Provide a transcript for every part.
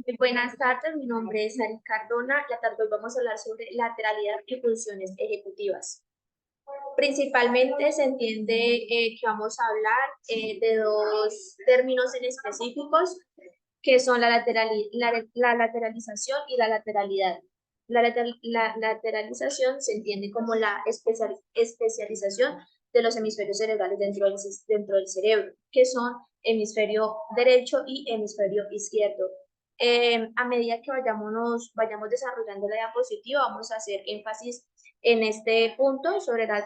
Muy buenas tardes, mi nombre es Ari Cardona. La tarde hoy vamos a hablar sobre lateralidad y funciones ejecutivas. Principalmente se entiende que vamos a hablar de dos términos en específicos, que son la lateralización y la lateralidad. La lateralización se entiende como la especialización de los hemisferios cerebrales dentro del cerebro, que son hemisferio derecho y hemisferio izquierdo. A medida que vayamos desarrollando la diapositiva, vamos a hacer énfasis en este punto sobre la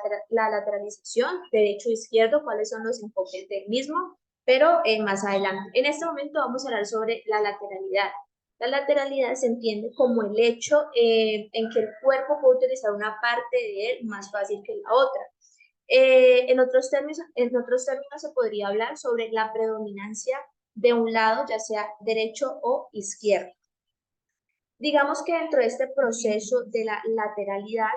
lateralización, derecho-izquierdo, cuáles son los enfoques del mismo, pero más adelante. En este momento vamos a hablar sobre la lateralidad. La lateralidad se entiende como el hecho en que el cuerpo puede utilizar una parte de él más fácil que la otra. En otros términos se podría hablar sobre la predominancia de un lado, ya sea derecho o izquierdo. Digamos que dentro de este proceso de la lateralidad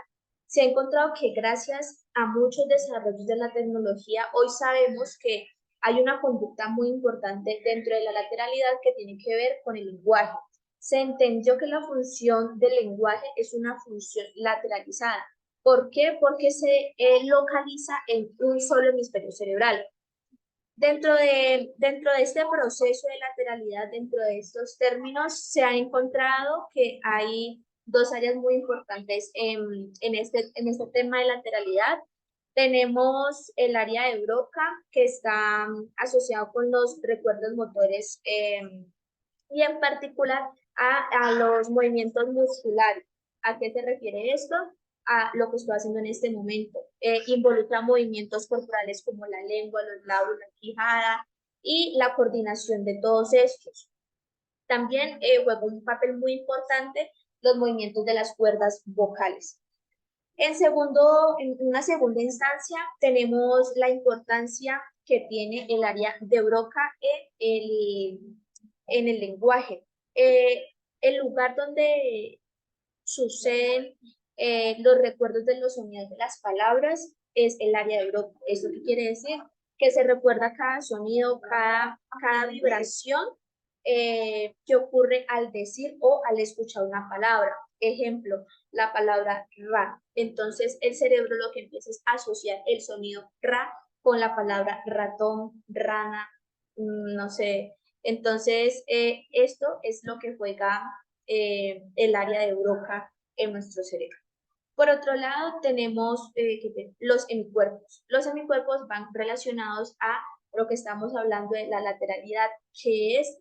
se ha encontrado que gracias a muchos desarrollos de la tecnología, hoy sabemos que hay una conducta muy importante dentro de la lateralidad que tiene que ver con el lenguaje. Se entendió que la función del lenguaje es una función lateralizada. ¿Por qué? Porque se localiza en un solo hemisferio cerebral. Dentro de este proceso de lateralidad, dentro de estos términos, se ha encontrado que hay dos áreas muy importantes en este tema de lateralidad. Tenemos el área de Broca, que está asociado con los recuerdos motores y en particular a los movimientos musculares. ¿A qué se refiere esto? A lo que estoy haciendo en este momento. Involucra movimientos corporales como la lengua, los labios, la quijada y la coordinación de todos estos. También juega un papel muy importante los movimientos de las cuerdas vocales. En una segunda instancia, tenemos la importancia que tiene el área de Broca en el lenguaje. Eh, el lugar donde suceden los recuerdos de los sonidos de las palabras es el área de Broca. ¿Eso qué quiere decir? Que se recuerda cada sonido, cada vibración que ocurre al decir o al escuchar una palabra. Ejemplo, la palabra ra. Entonces el cerebro lo que empieza es asociar el sonido ra con la palabra ratón, rana, no sé. Entonces esto es lo que juega el área de Broca en nuestro cerebro. Por otro lado, tenemos los hemicuerpos. Los hemicuerpos van relacionados a lo que estamos hablando de la lateralidad, que es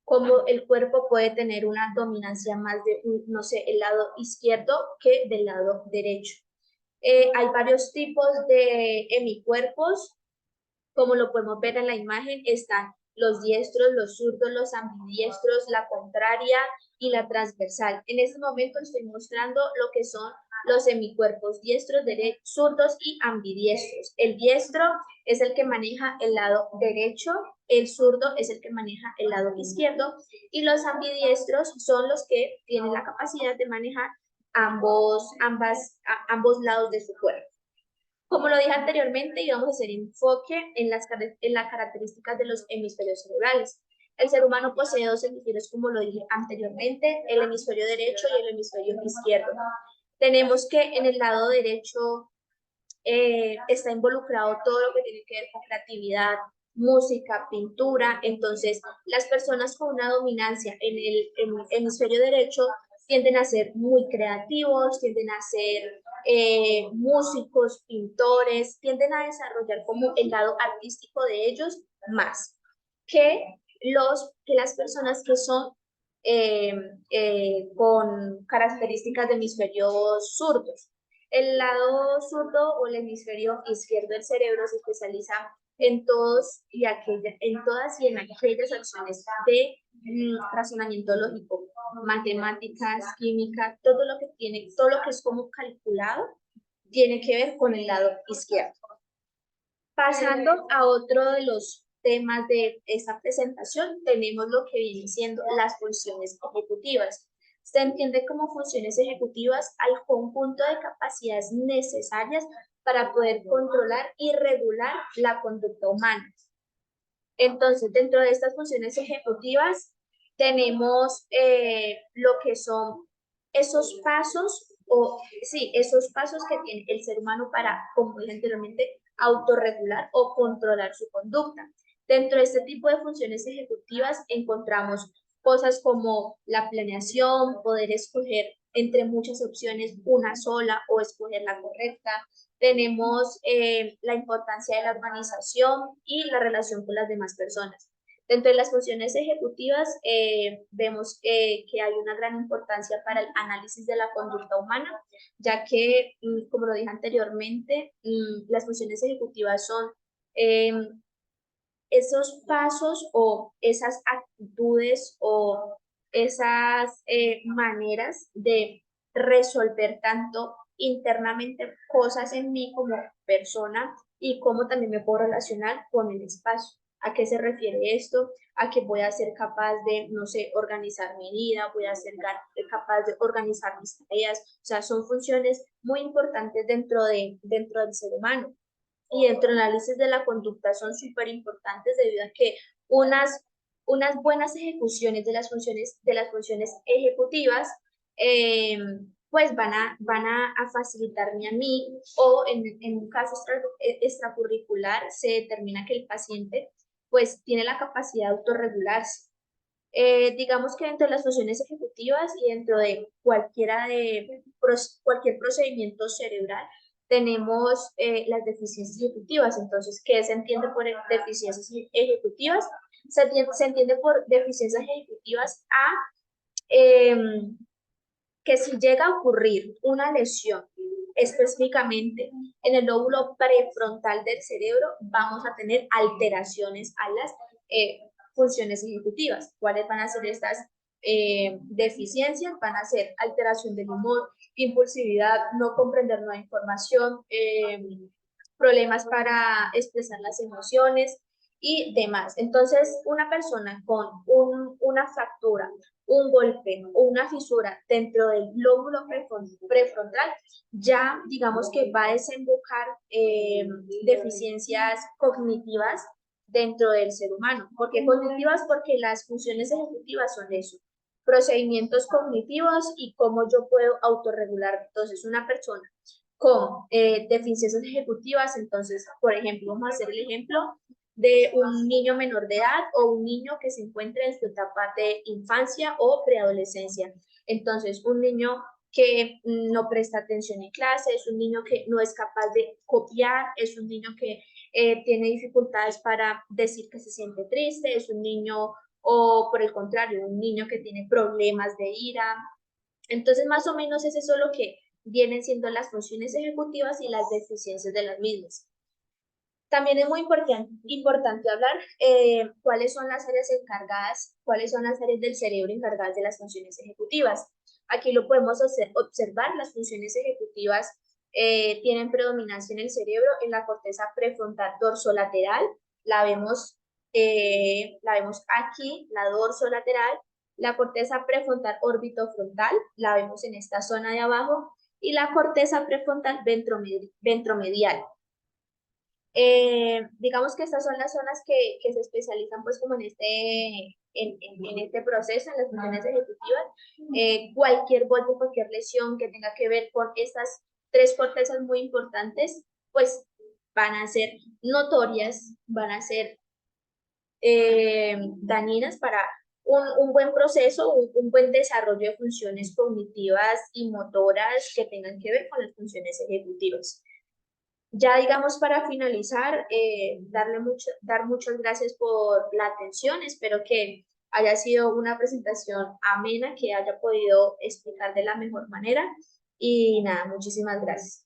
cómo el cuerpo puede tener una dominancia más de, no sé, el lado izquierdo que del lado derecho. Hay varios tipos de hemicuerpos, como lo podemos ver en la imagen, están los diestros, los zurdos, los ambidiestros, la contraria y la transversal. En este momento estoy mostrando lo que son los hemicuerpos diestros, zurdos y ambidiestros. El diestro es el que maneja el lado derecho, el zurdo es el que maneja el lado izquierdo y los ambidiestros son los que tienen la capacidad de manejar ambos lados de su cuerpo. Como lo dije anteriormente, íbamos a hacer enfoque en las características de los hemisferios cerebrales. El ser humano posee dos hemisferios, como lo dije anteriormente, el hemisferio derecho y el hemisferio izquierdo. Tenemos que en el lado derecho está involucrado todo lo que tiene que ver con creatividad, música, pintura. Entonces, las personas con una dominancia en el hemisferio derecho tienden a ser muy creativos, tienden a ser músicos, pintores, tienden a desarrollar como el lado artístico de ellos más que, que las personas que son eh, con características de hemisferios zurdos. El lado zurdo o el hemisferio izquierdo del cerebro se especializa en todas y en aquellas acciones de razonamiento lógico, matemáticas, química, todo lo que es como calculado, tiene que ver con el lado izquierdo. Pasando a otro de los temas de esta presentación, tenemos lo que vienen siendo las funciones ejecutivas. Se entiende como funciones ejecutivas al conjunto de capacidades necesarias para poder controlar y regular la conducta humana. Entonces, dentro de estas funciones ejecutivas, tenemos lo que son esos pasos, o sí, esos pasos que tiene el ser humano para, como dije anteriormente, autorregular o controlar su conducta. Dentro de este tipo de funciones ejecutivas encontramos cosas como la planeación, poder escoger entre muchas opciones una sola o escoger la correcta. Tenemos la importancia de la organización y la relación con las demás personas. Dentro de las funciones ejecutivas, vemos que hay una gran importancia para el análisis de la conducta humana, ya que, como lo dije anteriormente, las funciones ejecutivas son eh, esos pasos o esas actitudes o esas maneras de resolver tanto internamente cosas en mí como persona y cómo también me puedo relacionar con el espacio. ¿A qué se refiere esto? A que voy a ser capaz de, no sé, organizar mi vida, voy a ser capaz de organizar mis tareas. O sea, son funciones muy importantes dentro del ser humano y dentro del análisis de la conducta son súper importantes debido a que unas buenas ejecuciones de las funciones ejecutivas eh, pues van a facilitarme a mí o en un caso extracurricular se determina que el paciente pues tiene la capacidad de autorregularse. Digamos que dentro de las funciones ejecutivas y dentro de cualquier procedimiento cerebral, tenemos las deficiencias ejecutivas. Entonces, ¿qué se entiende por deficiencias ejecutivas? Se entiende por deficiencias ejecutivas em, que si llega a ocurrir una lesión específicamente en el lóbulo prefrontal del cerebro, vamos a tener alteraciones a las eh, funciones ejecutivas. ¿Cuáles van a ser estas deficiencias? Van a ser alteración del humor, impulsividad, no comprender nueva información, problemas para expresar las emociones y demás. Entonces, una persona con una fractura, un golpe o una fisura dentro del lóbulo prefrontal, ya digamos que va a desembocar deficiencias cognitivas dentro del ser humano. ¿Por qué cognitivas? Porque las funciones ejecutivas son eso, procedimientos cognitivos y cómo yo puedo autorregular. Entonces, una persona con deficiencias ejecutivas, entonces, por ejemplo, vamos a hacer el ejemplo de un niño menor de edad o un niño que se encuentra en su etapa de infancia o preadolescencia. Entonces, un niño que no presta atención en clase, es un niño que no es capaz de copiar, es un niño que tiene dificultades para decir que se siente triste, es un niño, o por el contrario, un niño que tiene problemas de ira. Entonces, más o menos es eso lo que vienen siendo las funciones ejecutivas y las deficiencias de las mismas. También es muy importante hablar cuáles son las áreas encargadas, cuáles son las áreas del cerebro encargadas de las funciones ejecutivas. Aquí lo podemos observar, las funciones ejecutivas tienen predominancia en el cerebro, en la corteza prefrontal dorsolateral, la vemos aquí, la dorsolateral, la corteza prefrontal orbitofrontal, la vemos en esta zona de abajo, y la corteza prefrontal ventromedial. Digamos que estas son las zonas que se especializan pues como en este proceso, en las funciones ejecutivas. Cualquier golpe, cualquier lesión que tenga que ver con estas tres cortezas muy importantes, pues van a ser notorias, van a ser dañinas para un buen proceso, un buen desarrollo de funciones cognitivas y motoras que tengan que ver con las funciones ejecutivas. Ya digamos para finalizar, dar muchas gracias por la atención. Espero que haya sido una presentación amena, que haya podido explicar de la mejor manera. Y nada, muchísimas gracias.